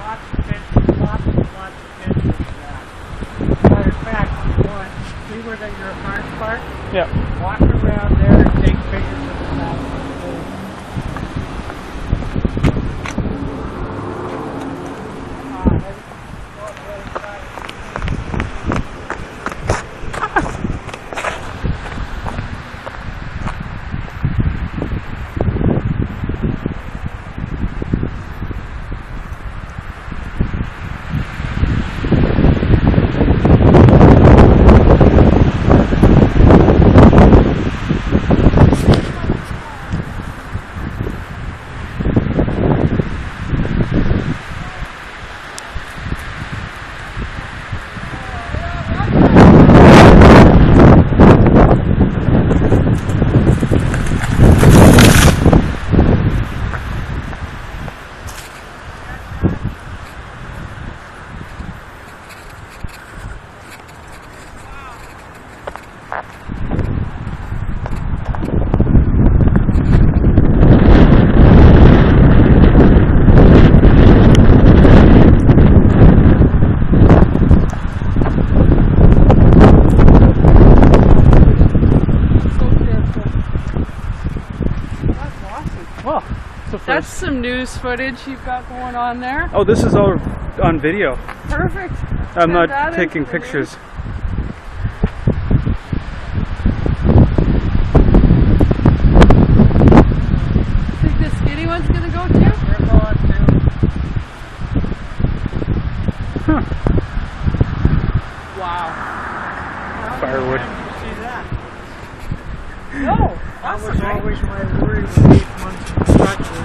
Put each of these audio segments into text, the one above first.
Lots of pictures of that. Matter of fact, you want to see where your cars park? Yeah. Walk around there and take pictures of the mountain. Well, that's some news footage you've got going on there. oh, this is all on video. Perfect. I'm not That is taking the pictures. news. Think the skinny one's gonna go too? They're going to. Huh. Wow. Firewood. How many times did you see that? No, That awesome, was right? always my worry with 8 months construction.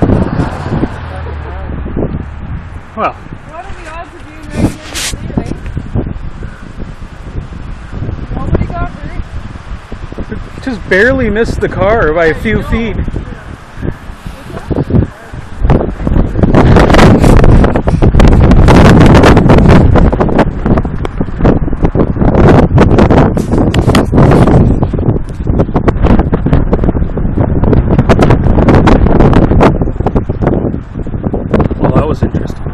Well, What are the odds of being right here to see it, eh? Nobody got hurt. just barely missed the car by a few feet. Well, that was interesting.